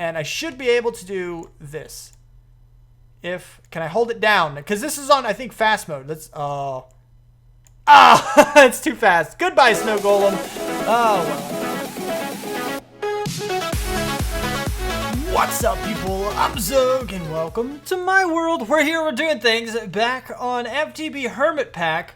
and I should be able to do this. Can I hold it down? Because this is on, I think, fast mode. Let's, it's too fast. Goodbye, Snow Golem. Oh, well. What's up, people? I'm Xogue, and welcome to my world. We're here, we're doing things back on FTB Hermitpack,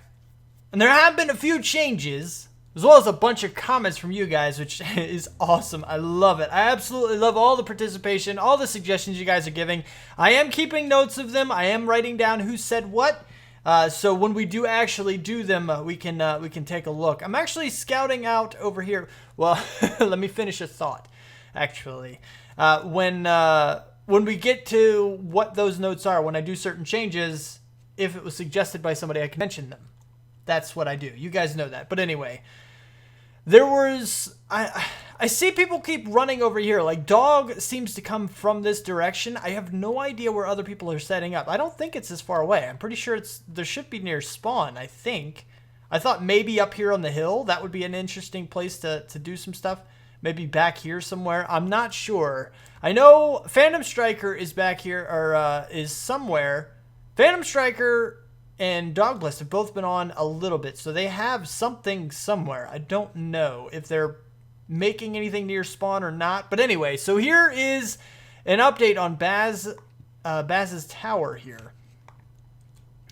and there have been a few changes, as well as a bunch of comments from you guys, which is awesome. I love it. I absolutely love all the participation, all the suggestions you guys are giving. I am keeping notes of them. I am writing down who said what. So when we do actually do them, we can take a look. I'm actually scouting out over here. Well, let me finish a thought, actually. When we get to what those notes are, when I do certain changes, if it was suggested by somebody, I can mention them. That's what I do. You guys know that. But anyway, there was... I see people keep running over here. Like, Dog seems to come from this direction. I have no idea where other people are setting up. I don't think it's this far away. I'm pretty sure there should be near spawn, I think. I thought maybe up here on the hill. That would be an interesting place to do some stuff. Maybe back here somewhere. I'm not sure. I know Phantom Striker is back here, or is somewhere. Phantom Striker and Dog Blast have both been on a little bit, so they have something somewhere. I don't know if they're making anything near spawn or not. But anyway, so here is an update on Baz's tower here.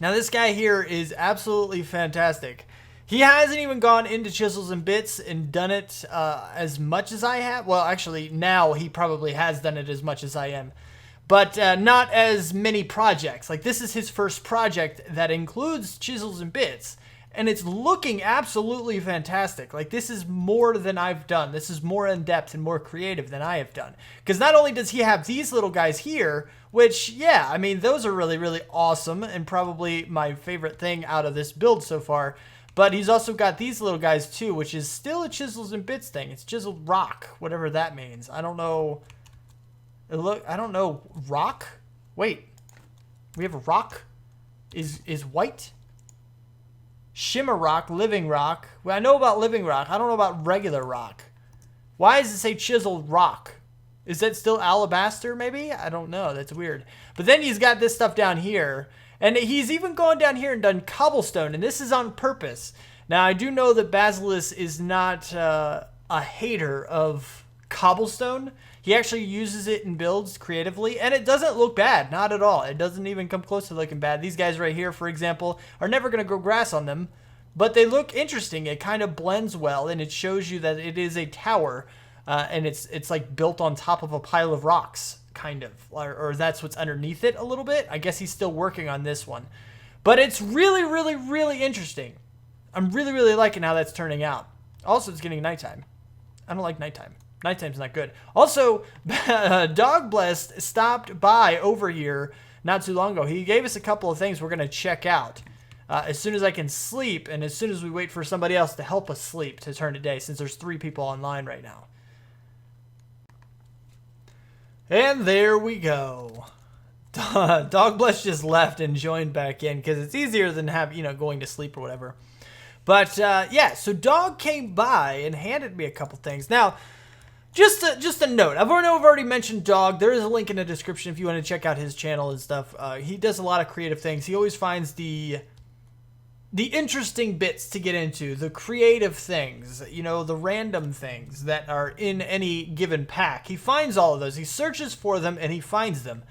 Now this guy here is absolutely fantastic. He hasn't even gone into Chisels and Bits and done it as much as I have. Well, actually, now he probably has done it as much as I am. But not as many projects. Like, this is his first project that includes Chisels and Bits. And it's looking absolutely fantastic. Like, this is more than I've done. This is more in-depth and more creative than I have done. Because not only does he have these little guys here, which, yeah, I mean, those are really, really awesome. And probably my favorite thing out of this build so far. But he's also got these little guys, too, which is still a Chisels and Bits thing. It's chiseled rock, whatever that means. I don't know... Look, I don't know. Rock? Wait. We have a rock? Is white? Shimmer rock, living rock. Well, I know about living rock. I don't know about regular rock. Why does it say chiseled rock? Is that still alabaster, maybe? I don't know. That's weird. But then he's got this stuff down here. And he's even gone down here and done cobblestone. And this is on purpose. Now, I do know that Basilisk is not a hater of cobblestone. He actually uses it in builds creatively, and it doesn't look bad, not at all. It doesn't even come close to looking bad. These guys right here, for example, are never going to grow grass on them, but they look interesting. It kind of blends well, and it shows you that it is a tower, and it's like built on top of a pile of rocks, kind of, or that's what's underneath it a little bit. I guess he's still working on this one, but it's really, really, really interesting. I'm really, really liking how that's turning out. Also, it's getting nighttime. I don't like nighttime. Nighttime's not good. Also, Dog Blessed stopped by over here not too long ago. He gave us a couple of things we're going to check out as soon as I can sleep and as soon as we wait for somebody else to help us sleep to turn to day, since there's 3 people online right now. And there we go. Dog Blessed just left and joined back in because it's easier than going to sleep or whatever. But yeah, so Dog came by and handed me a couple things. Now, just a note. I've already mentioned Dog. There is a link in the description if you want to check out his channel and stuff. He does a lot of creative things. He always finds the interesting bits to get into, the creative things, the random things that are in any given pack. He finds all of those. He searches for them and he finds them.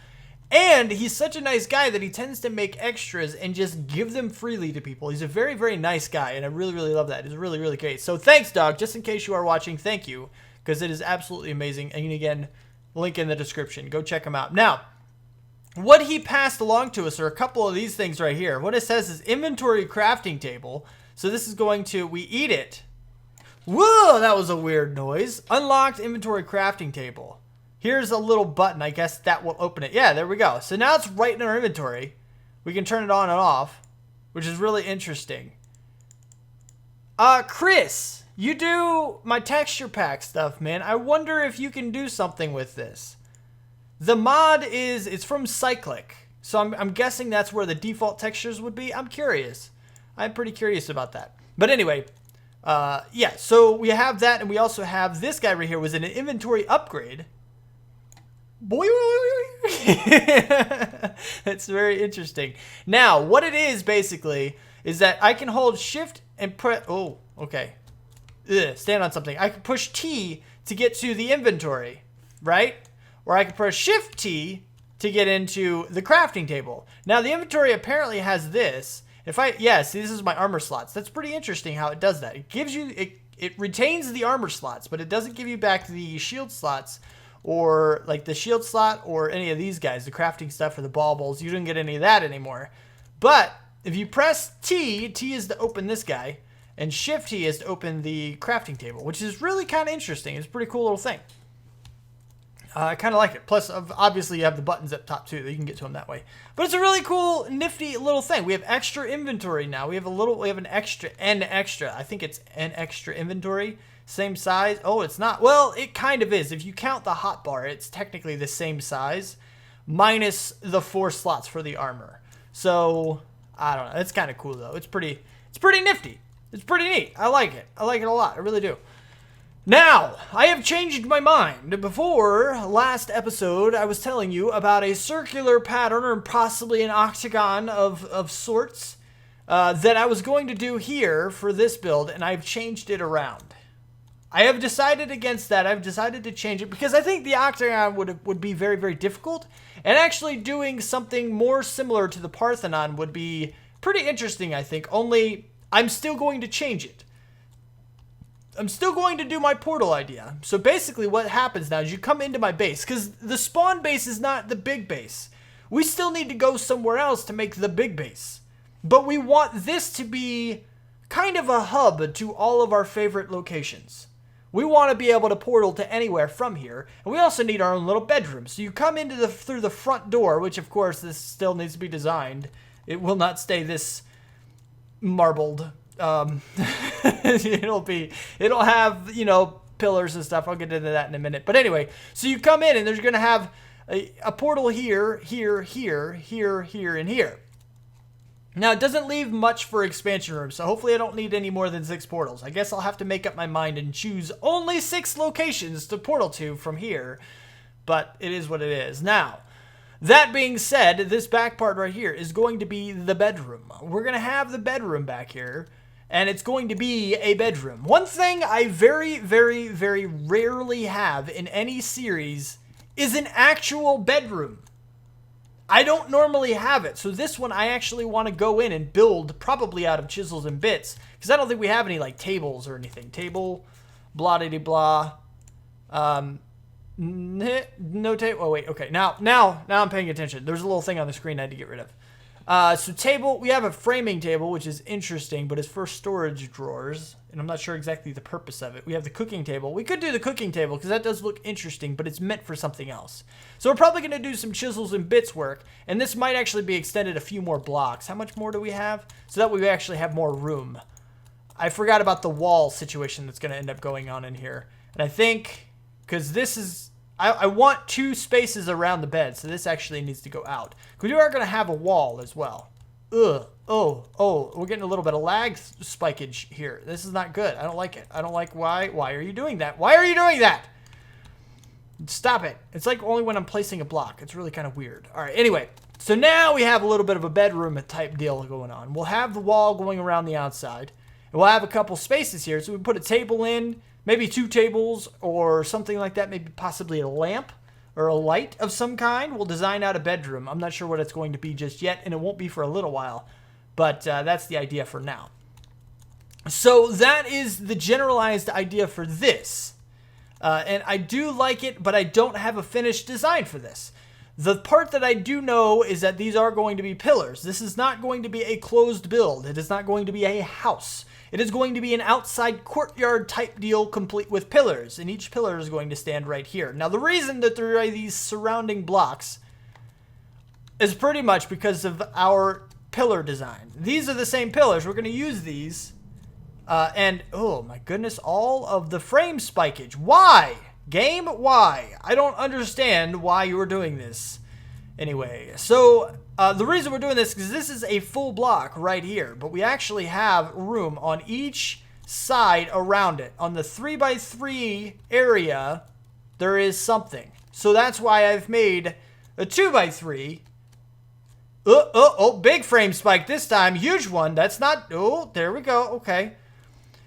And he's such a nice guy that he tends to make extras and just give them freely to people. He's a very, very nice guy, and I really, really love that. It's really, really great. So thanks, Dog. Just in case you are watching, thank you, because it is absolutely amazing. And again, link in the description. Go check him out. Now, what he passed along to us are a couple of these things right here. What it says is inventory crafting table. So this is going to, we eat it. Whoa, that was a weird noise. Unlocked inventory crafting table. Here's a little button. I guess that will open it. Yeah, there we go. So now it's right in our inventory. We can turn it on and off, which is really interesting. Chris, you do my texture pack stuff, man. I wonder if you can do something with this. The mod it's from Cyclic. So I'm guessing that's where the default textures would be. I'm curious. I'm pretty curious about that. But anyway, yeah, so we have that, and we also have this guy right here was an inventory upgrade. Boy, it's very interesting. Now, what it is basically is that I can hold shift and put, oh, okay. Stand on something. I can push T to get to the inventory, right? Or I can press shift T to get into the crafting table. Now, the inventory apparently has this. If I, yeah, see, this is my armor slots. That's pretty interesting how it does that. It gives you, it retains the armor slots, but it doesn't give you back the shield slots, or like the shield slot or any of these guys, the crafting stuff or the baubles. You don't get any of that anymore. But if you press T, T is to open this guy, and shift T is to open the crafting table, which is really kind of interesting. It's a pretty cool little thing. I kind of like it. Plus, obviously, you have the buttons up top, too. You can get to them that way. But it's a really cool, nifty little thing. We have extra inventory now. We have an extra. I think it's an extra inventory. Same size. Oh, it's not. Well, it kind of is. If you count the hotbar, it's technically the same size, minus the 4 slots for the armor. So, I don't know. It's kind of cool, though. It's pretty nifty. It's pretty neat. I like it. I like it a lot. I really do. Now, I have changed my mind. Before last episode, I was telling you about a circular pattern or possibly an octagon of sorts that I was going to do here for this build, and I've changed it around. I have decided against that. I've decided to change it because I think the octagon would be very, very difficult, and actually doing something more similar to the Parthenon would be pretty interesting, I think, only I'm still going to change it. I'm still going to do my portal idea. So basically what happens now is you come into my base, because the spawn base is not the big base. We still need to go somewhere else to make the big base. But we want this to be kind of a hub to all of our favorite locations. We want to be able to portal to anywhere from here. And we also need our own little bedroom. So you come into through the front door, which of course this still needs to be designed. It will not stay this marbled. It'll have, you know, pillars and stuff. I'll get into that in a minute. But anyway, so you come in and there's going to have a portal here, here, here, here, here, and here. Now, it doesn't leave much for expansion rooms, so hopefully I don't need any more than 6 portals. I guess I'll have to make up my mind and choose only 6 locations to portal to from here. But it is what it is. Now, that being said, this back part right here is going to be the bedroom. We're going to have the bedroom back here. And it's going to be a bedroom. One thing I very, very, very rarely have in any series is an actual bedroom. I don't normally have it. So this one I actually want to go in and build probably out of chisels and bits. Because I don't think we have any like tables or anything. Table, blah-de-de-blah. No table. Oh, wait. Okay. Now I'm paying attention. There's a little thing on the screen I had to get rid of. So table, we have a framing table, which is interesting, but it's for storage drawers, and I'm not sure exactly the purpose of it. We have the cooking table. We could do the cooking table, because that does look interesting, but it's meant for something else. So we're probably going to do some chisels and bits work, and this might actually be extended a few more blocks. How much more do we have? So that way we actually have more room. I forgot about the wall situation that's going to end up going on in here. And I think, because this is... I want 2 spaces around the bed, so this actually needs to go out. Because we are going to have a wall as well. Ugh. Oh, we're getting a little bit of lag spikage here. This is not good. I don't like it. I don't like why. Why are you doing that? Why are you doing that? Stop it. It's like only when I'm placing a block. It's really kind of weird. All right, anyway. So now we have a little bit of a bedroom type deal going on. We'll have the wall going around the outside. And we'll have a couple spaces here. So we put a table in. Maybe 2 tables or something like that. Maybe possibly a lamp or a light of some kind. We'll design out a bedroom. I'm not sure what it's going to be just yet, and it won't be for a little while. But that's the idea for now. So that is the generalized idea for this. And I do like it, but I don't have a finished design for this. The part that I do know is that these are going to be pillars. This is not going to be a closed build. It is not going to be a house. It is going to be an outside courtyard type deal complete with pillars, and each pillar is going to stand right here. Now, the reason that there are these surrounding blocks is pretty much because of our pillar design. These are the same pillars. We're going to use these, and, oh my goodness, all of the frame spikage. Why? Game, why? I don't understand why you're doing this. Anyway, so the reason we're doing this is because this is a full block right here, but we actually have room on each side around it. On the 3x3 area, there is something. So that's why I've made a 2x3. Oh, big frame spike this time. Huge one. That's not... Oh, there we go. Okay.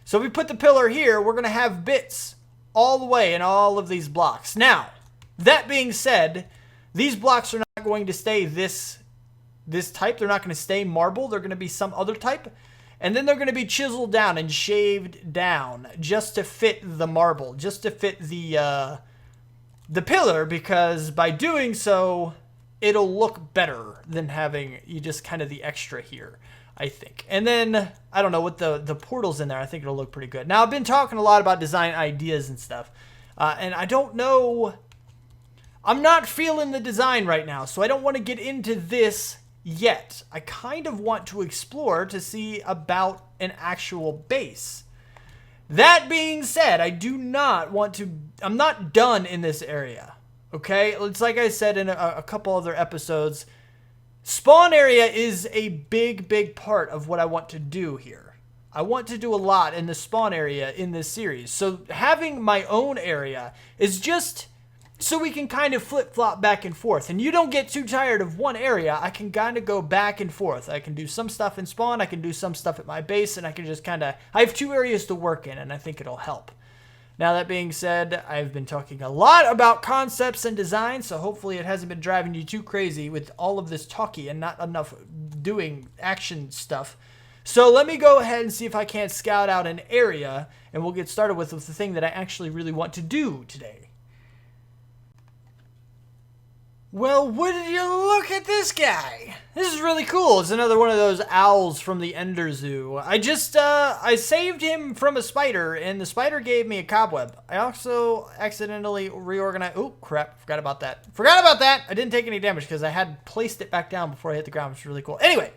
So we put the pillar here. We're going to have bits all the way in all of these blocks. Now, that being said, these blocks are not going to stay this type. They're not going to stay marble. They're going to be some other type. And then they're going to be chiseled down and shaved down just to fit the marble, just to fit the pillar, because by doing so, it'll look better than having you just kind of the extra here, I think. And then, I don't know, with the portals in there, I think it'll look pretty good. Now, I've been talking a lot about design ideas and stuff, and I don't know... I'm not feeling the design right now, so I don't want to get into this yet. I kind of want to explore to see about an actual base. That being said, I do not want to... I'm not done in this area, okay? It's like I said in a couple other episodes, spawn area is a big part of what I want to do here. I want to do a lot in the spawn area in this series. So having my own area is just... so we can kind of flip-flop back and forth. And you don't get too tired of one area. I can kind of go back and forth. I can do some stuff in spawn. I can do some stuff at my base. And I can just kind of... I have 2 areas to work in, and I think it'll help. Now, that being said, I've been talking a lot about concepts and design, so hopefully it hasn't been driving you too crazy with all of this talky and not enough doing action stuff. So let me go ahead and see if I can't scout out an area, and we'll get started with the thing that I actually really want to do today. Well, would you look at this guy? This is really cool. It's another one of those owls from the Ender Zoo. I saved him from a spider, and the spider gave me a cobweb. I also accidentally reorganized... Oh, crap. Forgot about that. I didn't take any damage because I had placed it back down before I hit the ground, which is really cool. Anyway,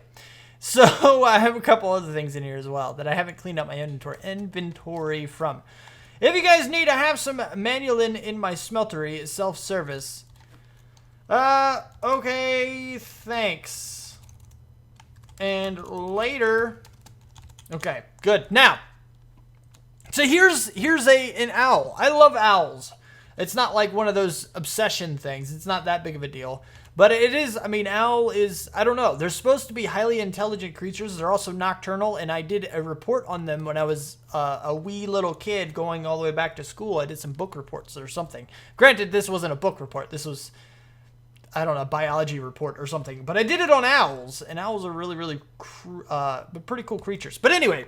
so I have a couple other things in here as well that I haven't cleaned up my inventory from. If you guys need to have some manulin in my smeltery, self-service... okay, thanks. And later. Okay, good. Now, so here's an owl. I love owls. It's not like one of those obsession things. It's not that big of a deal. But it is, I mean, owl is, I don't know. They're supposed to be highly intelligent creatures. They're also nocturnal, and I did a report on them when I was a wee little kid going all the way back to school. I did some book reports or something. Granted, this wasn't a book report. This was... I don't know, a biology report or something. But I did it on owls, and owls are really pretty cool creatures. But anyway,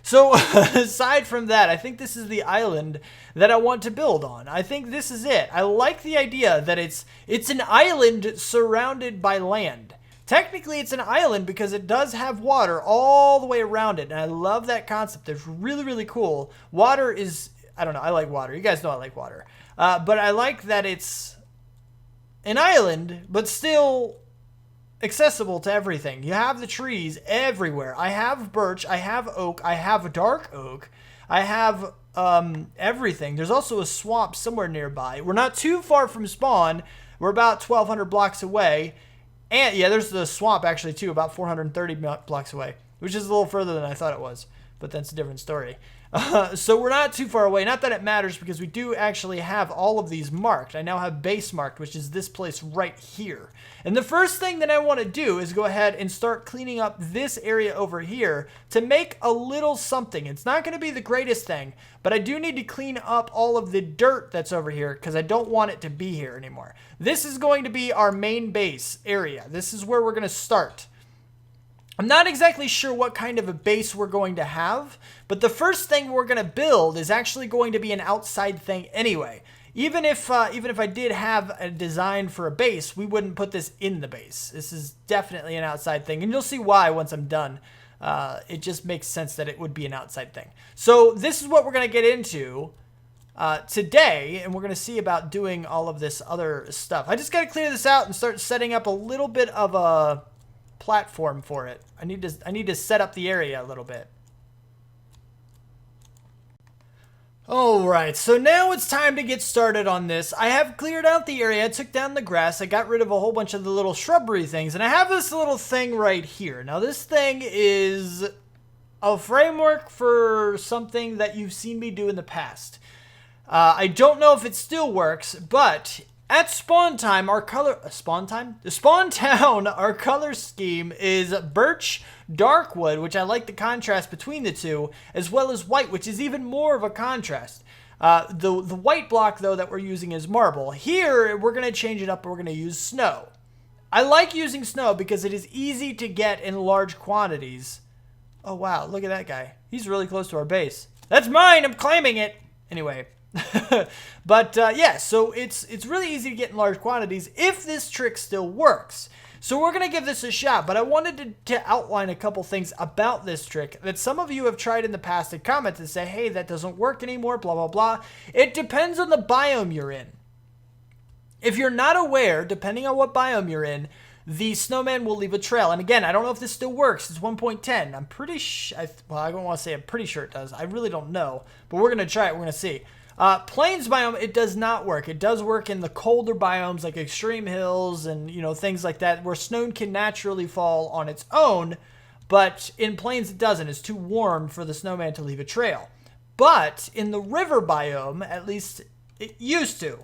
so aside from that, I think this is the island that I want to build on. I think this is it. I like the idea that it's an island surrounded by land. Technically, it's an island because it does have water all the way around it, and I love that concept. It's really cool. Water is, I don't know, I like water. You guys know I like water. But I like that it's an island, but still accessible to everything. You have the trees everywhere. I have birch, I have oak, I have dark oak, I have everything. There's also a swamp somewhere nearby. We're not too far from spawn. We're about 1,200 blocks away. And yeah, there's the swamp actually too, about 430 blocks away, which is a little further than I thought it was, but that's a different story. So we're not too far away. Not that it matters because we do actually have all of these marked. I now have base marked, which is this place right here. And the first thing that I want to do is go ahead and start cleaning up this area over here to make a little something. It's not going to be the greatest thing, but I do need to clean up all of the dirt that's over here because I don't want it to be here anymore. This is going to be our main base area. This is where we're going to start. I'm not exactly sure what kind of a base we're going to have, but the first thing we're going to build is actually going to be an outside thing anyway. Even if I did have a design for a base, we wouldn't put this in the base. This is definitely an outside thing, and you'll see why once I'm done. It just makes sense that it would be an outside thing. So this is what we're going to get into today, and we're going to see about doing all of this other stuff. I just got to clear this out and start setting up a little bit of a platform for it. I need to set up the area a little bit. Alright, so now it's time to get started on this. I have cleared out the area, I took down the grass, I got rid of a whole bunch of the little shrubbery things, and I have this little thing right here. Now this thing is a framework for something that you've seen me do in the past. I don't know if it still works, but At spawn time, our color... spawn time? The spawn town, our color scheme is birch, dark wood, which I like the contrast between the two, as well as white, which is even more of a contrast. The white block, though, that we're using is marble. Here, we're going to change it up and we're going to use snow. I like using snow because it is easy to get in large quantities. Oh, wow. Look at that guy. He's really close to our base. That's mine. I'm claiming it. Anyway. But, yeah, so it's really easy to get in large quantities if this trick still works. So we're going to give this a shot, but I wanted to outline a couple things about this trick that some of you have tried in the past and commented and say, hey, that doesn't work anymore, blah, blah, blah. It depends on the biome you're in. If you're not aware, depending on what biome you're in, the snowman will leave a trail. And again, I don't know if this still works. It's 1.10. I'm pretty sure, well, I don't want to say I'm pretty sure it does. I really don't know, but we're going to try it. We're going to see. Plains biome, it does not work. It does work in the colder biomes like extreme hills and, you know, things like that where snow can naturally fall on its own, but in plains it doesn't. It's too warm for the snowman to leave a trail. But in the river biome, at least it used to.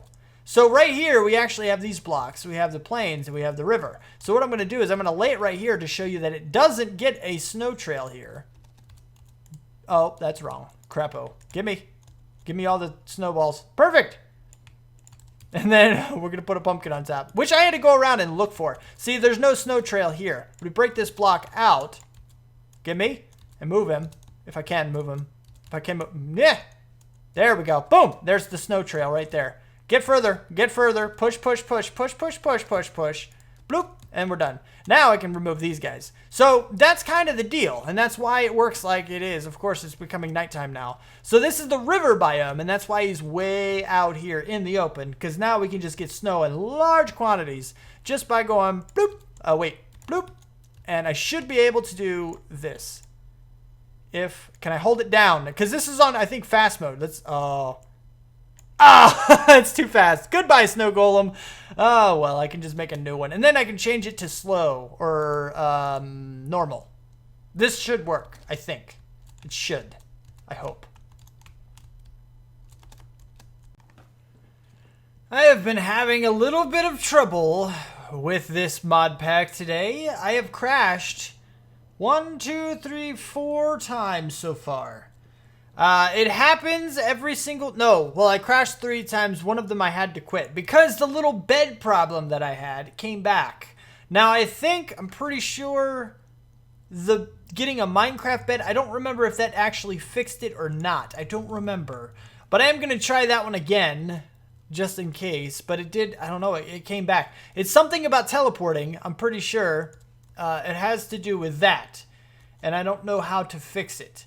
So right here, we actually have these blocks. We have the plains and we have the river. So what I'm going to do is I'm going to lay it right here to show you that it doesn't get a snow trail here. Oh, that's wrong. Crapo. Give me all the snowballs. Perfect. And then we're going to put a pumpkin on top, which I had to go around and look for. See, there's no snow trail here. We break this block out. Get me? And move him. If I can move him. If I can move. Yeah. There we go. Boom. There's the snow trail right there. Get further. Get further. Push, push, push, push, push, push, push, push. Bloop. And we're done. Now I can remove these guys. So that's kind of the deal. And that's why it works like it is. Of course, it's becoming nighttime now. So this is the river biome. And that's why he's way out here in the open. Because now we can just get snow in large quantities. Just by going bloop. Oh, wait. Bloop. And I should be able to do this. Can I hold it down? Because this is on, I think, fast mode. Let's, it's too fast. Goodbye, snow golem. Oh, well, I can just make a new one. And then I can change it to slow or normal. This should work, I think. It should. I hope. I have been having a little bit of trouble with this mod pack today. I have crashed 1, 2, 3, 4 times so far. It happens every single... No, well, I crashed 3 times. One of them I had to quit because the little bed problem that I had came back. Now, I'm pretty sure getting a Minecraft bed, I don't remember if that actually fixed it or not. I don't remember. But I am going to try that one again, just in case. But it did, I don't know, it came back. It's something about teleporting, I'm pretty sure. It has to do with that. And I don't know how to fix it.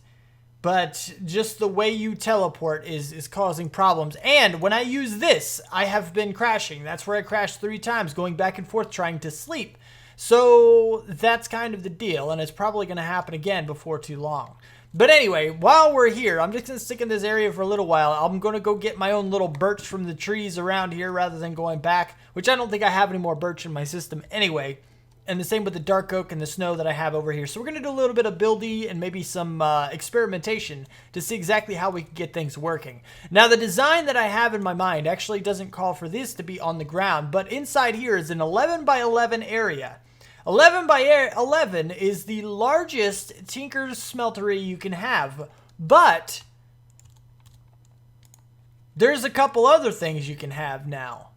But just the way you teleport is causing problems. And when I use this, I have been crashing. That's where I crashed 3 times, going back and forth trying to sleep. So that's kind of the deal, and it's probably going to happen again before too long. But anyway, while we're here, I'm just going to stick in this area for a little while. I'm going to go get my own little birch from the trees around here rather than going back, which I don't think I have any more birch in my system anyway. And the same with the dark oak and the snow that I have over here. So we're going to do a little bit of buildy and maybe some experimentation to see exactly how we can get things working. Now, the design that I have in my mind actually doesn't call for this to be on the ground, but inside here is an 11 by 11 area. 11 by 11 is the largest Tinker's Smeltery you can have, but there's a couple other things you can have now,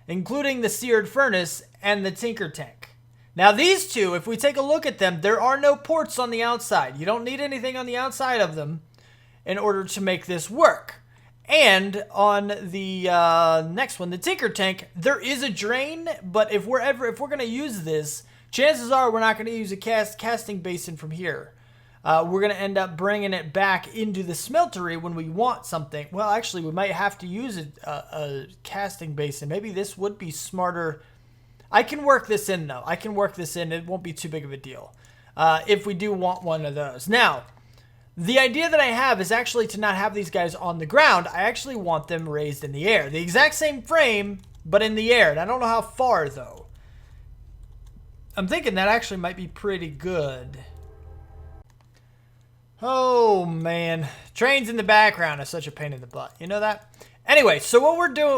including the Seared Furnace and the Tinker Tank. Now these two, if we take a look at them, there are no ports on the outside. You don't need anything on the outside of them in order to make this work. And on the next one, the Tinker Tank, there is a drain, but if we're going to use this, chances are we're not going to use a casting basin from here. We're going to end up bringing it back into the smeltery when we want something. Well, actually, we might have to use a casting basin. Maybe this would be smarter. I can work this in, though. I can work this in. It won't be too big of a deal if we do want one of those. Now, the idea that I have is actually to not have these guys on the ground. I actually want them raised in the air. The exact same frame, but in the air. And I don't know how far, though. I'm thinking that actually might be pretty good. Oh, man. Trains in the background are such a pain in the butt. You know that? Anyway, so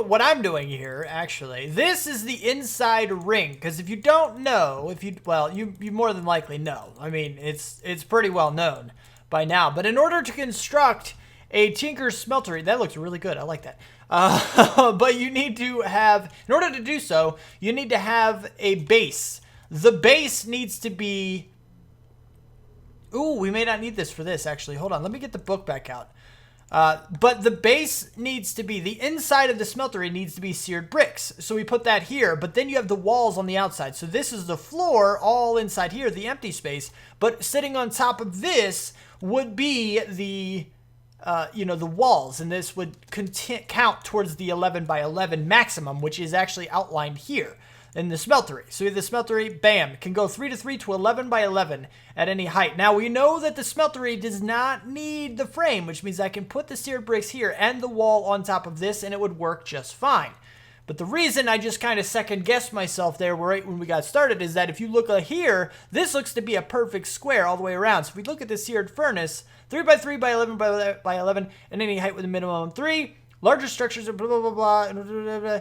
what I'm doing here, actually, this is the inside ring. Because if you don't know, you more than likely know. I mean, it's pretty well known by now. But in order to construct a Tinker's Smeltery, that looks really good. I like that. But you need to have, in order to do so, you need to have a base. The base needs to be... Ooh, we may not need this for this, actually. Hold on, let me get the book back out. But the base needs to be, the inside of the smeltery needs to be seared bricks. So we put that here, but then you have the walls on the outside. So this is the floor all inside here, the empty space. But sitting on top of this would be the, the walls. And this would count towards the 11 by 11 maximum, which is actually outlined here in the smeltery. So the smeltery, bam, can go 3 to 3 to 11 by 11 at any height. Now we know that the smeltery does not need the frame, which means I can put the seared bricks here and the wall on top of this and it would work just fine. But the reason I just kind of second guessed myself there right when we got started is that if you look here, this looks to be a perfect square all the way around. So if we look at the seared furnace, 3 by 3 by 11 by 11 and any height with a minimum of 3, larger structures are blah, blah, blah, blah, blah, blah.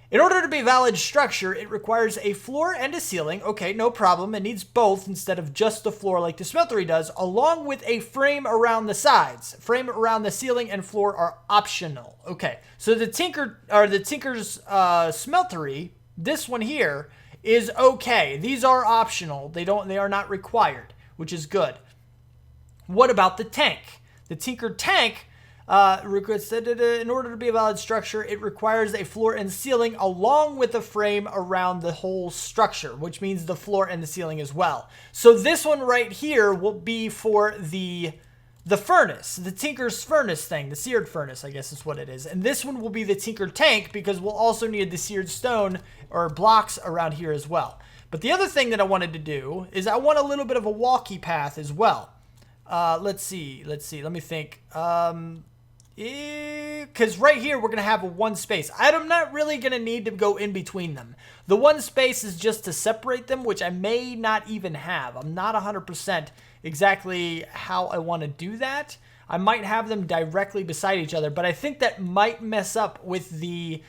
In order to be a valid structure, it requires a floor and a ceiling. Okay, no problem. It needs both instead of just the floor like the smeltery does, along with a frame around the sides. Frame around the ceiling and floor are optional. Okay, so the Tinker's smeltery, this one here, is okay. These are optional. They are not required, which is good. What about the tank? The Tinker tank... in order to be a valid structure, it requires a floor and ceiling along with a frame around the whole structure, which means the floor and the ceiling as well. So this one right here will be for the furnace, the Tinker's Furnace thing, the Seared Furnace, I guess is what it is. And this one will be the Tinker tank because we'll also need the seared stone or blocks around here as well. But the other thing that I wanted to do is I want a little bit of a walkie path as well. Let's see, let me think. Because right here we're going to have a one space. I'm not really going to need to go in between them. The one space is just to separate them, which I may not even have. I'm not 100% exactly how I want to do that. I might have them directly beside each other, but I think that might mess up with the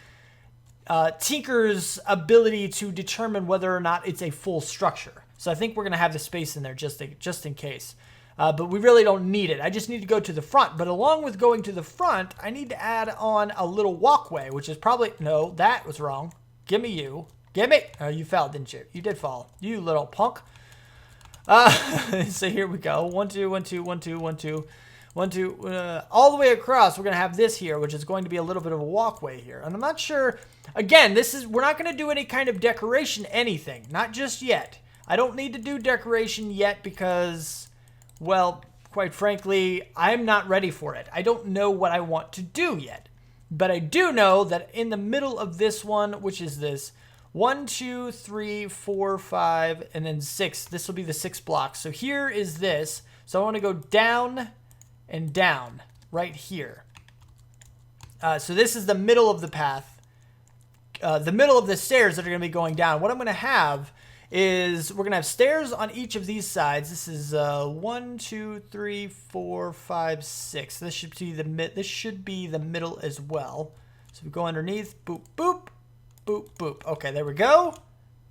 Tinker's ability to determine whether or not it's a full structure. So I think we're going to have the space in there just in case. But we really don't need it. I just need to go to the front. But along with going to the front, I need to add on a little walkway, which is probably... No, that was wrong. Give me you. Give me... Oh, you fell, didn't you? You did fall. You little punk. So here we go. 1, 2, 1, 2, 1, 2, 1, 2, 1, 2. All the way across, we're going to have this here, which is going to be a little bit of a walkway here. And I'm not sure... Again, we're not going to do any kind of decoration, anything. Not just yet. I don't need to do decoration yet because... Well, quite frankly, I'm not ready for it. I don't know what I want to do yet. But I do know that in the middle of this one, which is this, 1, 2, 3, 4, 5, and then 6. This will be the 6 blocks. So here is this. So I want to go down and down right here. So this is the middle of the path. The middle of the stairs that are going to be going down. What I'm going to have is we're going to have stairs on each of these sides. This is 1, 2, 3, 4, 5, 6. This should be the middle as well. So we go underneath, boop, boop, boop, boop. Okay, there we go.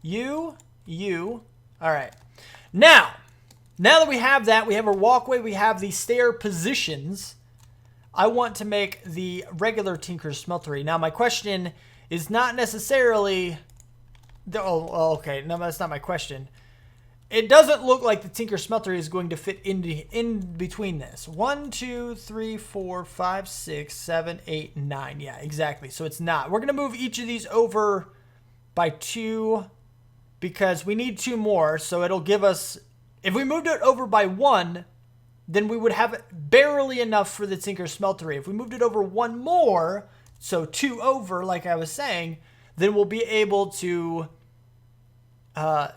You. All right. Now that we have that, we have our walkway, we have the stair positions. I want to make the regular Tinker's Smeltery. Now my question is not necessarily... Oh, okay. No, that's not my question. It doesn't look like the Tinker Smeltery is going to fit in between this. 1, 2, 3, 4, 5, 6, 7, 8, 9. Yeah, exactly. So it's not. We're going to move each of these over by 2 because we need 2 more. So it'll give us... If we moved it over by 1, then we would have barely enough for the Tinker Smeltery. If we moved it over 1 more, so 2 over, like I was saying, then we'll be able to...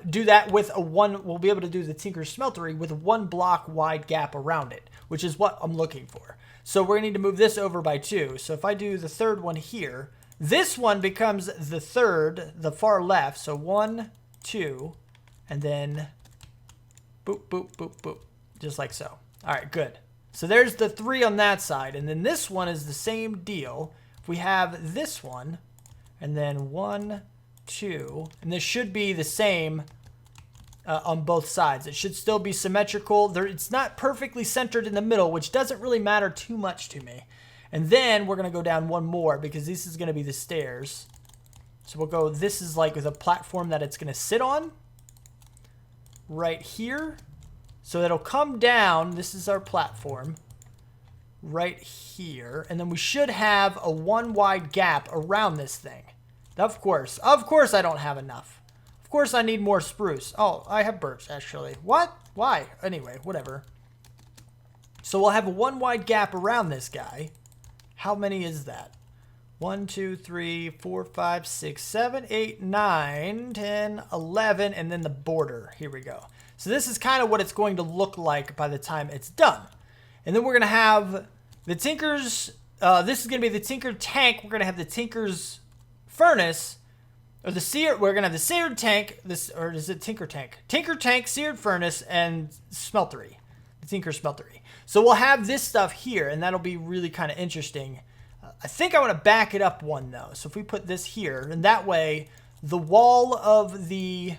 do that with we'll be able to do the Tinker Smeltery with a 1 block wide gap around it, which is what I'm looking for. So we're going to need to move this over by 2. So if I do the third one here, this one becomes the third, the far left. So 1, 2, and then boop, boop, boop, boop, just like so. All right, good. So there's the 3 on that side. And then this one is the same deal. If we have this one, and then 1, 2, and this should be the same on both sides. It should still be symmetrical. It's not perfectly centered in the middle, which doesn't really matter too much to me. And then we're going to go down one more because this is going to be the stairs. So we'll go, this is like with a platform that it's going to sit on right here. So it'll come down. This is our platform right here. And then we should have a 1 wide gap around this thing. Of course I don't have enough. Of course I need more spruce. Oh, I have birch actually. What? Why? Anyway, whatever. So we'll have a 1 wide gap around this guy. How many is that? 1, 2, 3, 4, 5, 6, 7, 8, 9, 10, 11, and then the border. Here we go. So this is kind of what it's going to look like by the time it's done. And then we're going to have the Tinker's, this is going to be the Tinker tank. We're going to have the Tinker's furnace, or the Seared, we're going to have the Seared tank, or is it Tinker tank? Tinker tank, Seared furnace, and Smeltery. The Tinker Smeltery. So we'll have this stuff here, and that'll be really kind of interesting. I think I want to back it up one, though. So if we put this here, and that way, the wall of the...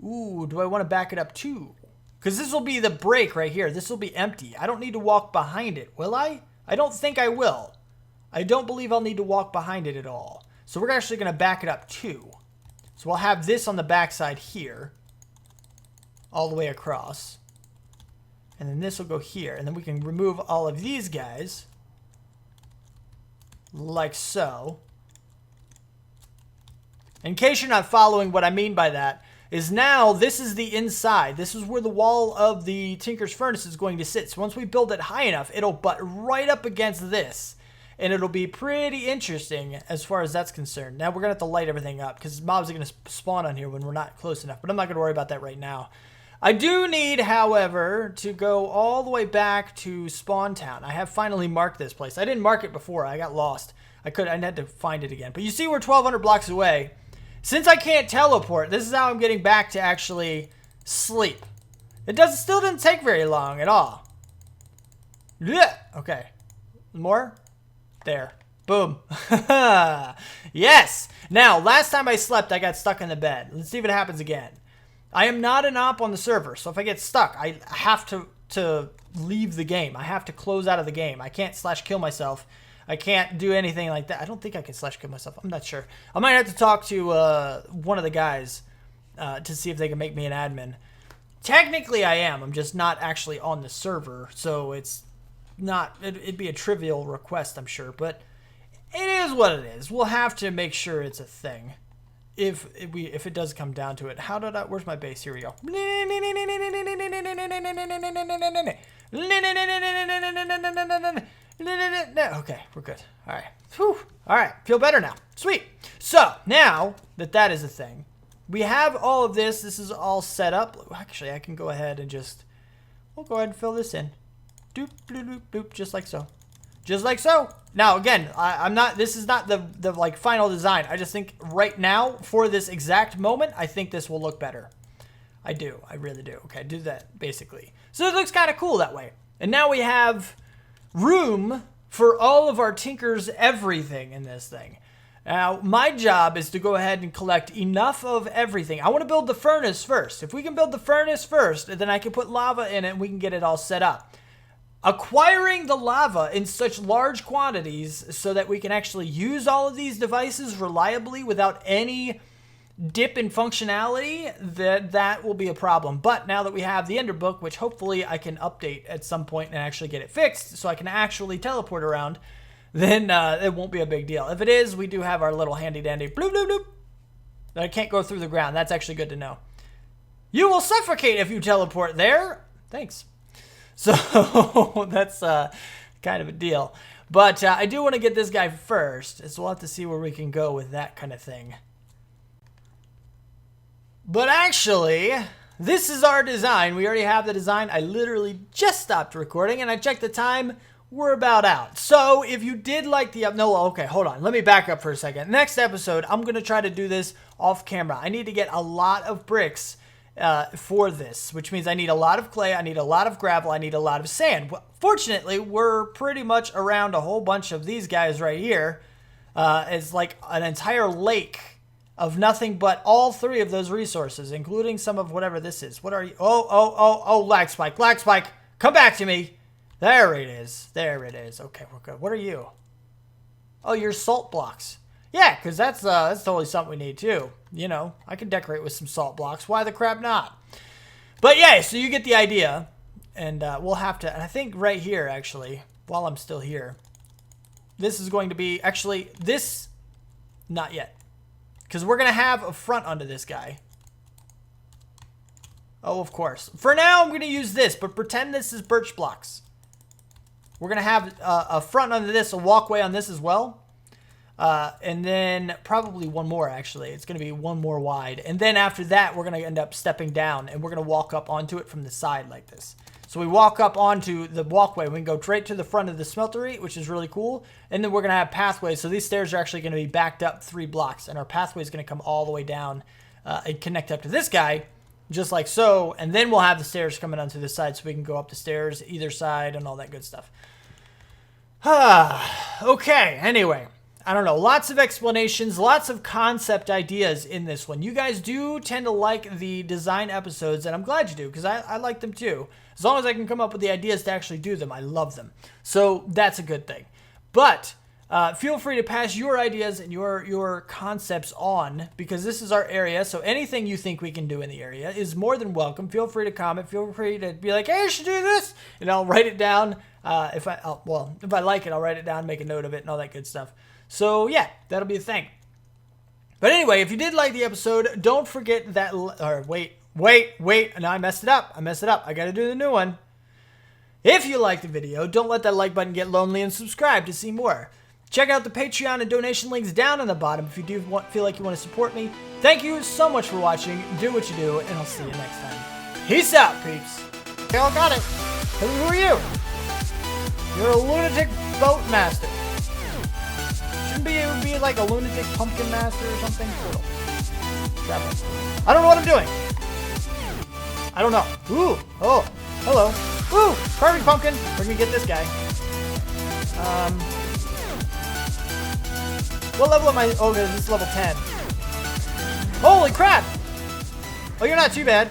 Ooh, do I want to back it up too? Because this will be the break right here. This will be empty. I don't need to walk behind it, will I? I don't think I will. I don't believe I'll need to walk behind it at all. So we're actually going to back it up too. So we'll have this on the backside here, all the way across. And then this will go here. And then we can remove all of these guys, like so. In case you're not following, what I mean by that is now this is the inside. This is where the wall of the Tinker's Furnace is going to sit. So once we build it high enough, it'll butt right up against this. And it'll be pretty interesting as far as that's concerned. Now we're going to have to light everything up because mobs are going to spawn on here when we're not close enough. But I'm not going to worry about that right now. I do need, however, to go all the way back to Spawn Town. I have finally marked this place. I didn't mark it before. I got lost. I had to find it again. But you see we're 1,200 blocks away. Since I can't teleport, this is how I'm getting back to actually sleep. It still didn't take very long at all. Yeah. Okay. More? There. Boom. Yes. Now, last time I slept, I got stuck in the bed. Let's see if it happens again. I am not an op on the server, so if I get stuck, I have to leave the game. I have to close out of the game. I can't /kill myself. I can't do anything like that. I don't think I can /kill myself. I'm not sure. I might have to talk to one of the guys to see if they can make me an admin. Technically, I am. I'm just not actually on the server, so it's not. It'd be a trivial request, I'm sure, but it is what it is. We'll have to make sure it's a thing if it does come down to it. How did I? Where's my base? Here we go. Okay, we're good. All right. Whew. All right. Feel better now. Sweet. So now that is a thing, we have all of this. This is all set up. Actually, I can go ahead and we'll go ahead and fill this in. Doop, doop, doop, doop, just like so. Just like so. Now, again, this is not the like final design. I just think right now, for this exact moment, I think this will look better. I do. I really do. Okay, do that, basically. So it looks kind of cool that way. And now we have room for all of our Tinker's everything in this thing. Now, my job is to go ahead and collect enough of everything. I want to build the furnace first. If we can build the furnace first, then I can put lava in it and we can get it all set up. Acquiring the lava in such large quantities so that we can actually use all of these devices reliably without any dip in functionality, that will be a problem. But now that we have the Ender Book, which hopefully I can update at some point and actually get it fixed so I can actually teleport around, then it won't be a big deal. If it is, we do have our little handy dandy bloop bloop bloop that I can't go through the ground. That's actually good to know. You will suffocate if you teleport there. Thanks. So that's kind of a deal. But I do want to get this guy first, so we'll have to see where we can go with that kind of thing. But actually, this is our design. We already have the design. I literally just stopped recording, and I checked the time. We're about out. So if you did like the... No, okay, hold on. Let me back up for a second. Next episode, I'm going to try to do this off camera. I need to get a lot of bricks for this, which means I need a lot of clay, I need a lot of gravel, I need a lot of sand. Well, fortunately, we're pretty much around a whole bunch of these guys right here. It's like an entire lake of nothing but all three of those resources, including some of whatever this is. What are you? Oh, lag spike, come back to me. There it is. Okay, we're good. What are you? Oh, you're salt blocks. Yeah, because that's totally something we need too. You know, I can decorate with some salt blocks. Why the crap not? But yeah, so you get the idea. And we'll have to, and I think right here, actually, while I'm still here, this is going to be, actually, this, not yet. Because we're going to have a front onto this guy. Oh, of course. For now, I'm going to use this, but pretend this is birch blocks. We're going to have a front onto this, a walkway on this as well. And then probably one more, actually. It's going to be one more wide. And then after that, we're going to end up stepping down, and we're going to walk up onto it from the side like this. So we walk up onto the walkway. We can go straight to the front of the smeltery, which is really cool. And then we're going to have pathways. So these stairs are actually going to be backed up 3 blocks. And our pathway is going to come all the way down and connect up to this guy, just like so. And then we'll have the stairs coming onto this side so we can go up the stairs either side and all that good stuff. Okay, anyway. I don't know, lots of explanations, lots of concept ideas in this one. You guys do tend to like the design episodes, and I'm glad you do, because I like them too. As long as I can come up with the ideas to actually do them, I love them. So that's a good thing. But feel free to pass your ideas and your concepts on, because this is our area. So anything you think we can do in the area is more than welcome. Feel free to comment. Feel free to be like, hey, I should do this. And I'll write it down. If I like it, I'll write it down, make a note of it, and all that good stuff. So yeah, that'll be a thing. But anyway, if you did like the episode, don't forget that, or wait, no, I messed it up. I gotta do the new one. If you liked the video, don't let that like button get lonely and subscribe to see more. Check out the Patreon and donation links down on the bottom if you do feel like you want to support me. Thank you so much for watching. Do what you do, and I'll see you next time. Peace out, peeps. Okay, I got it. Who are you? You're a lunatic boat master. It would be like a lunatic pumpkin master or something. I don't know what I'm doing. I don't know. Ooh. Oh. Hello. Ooh. Perfect pumpkin. We're gonna get this guy. What level am I? Oh, this is level 10. Holy crap. Oh, you're not too bad.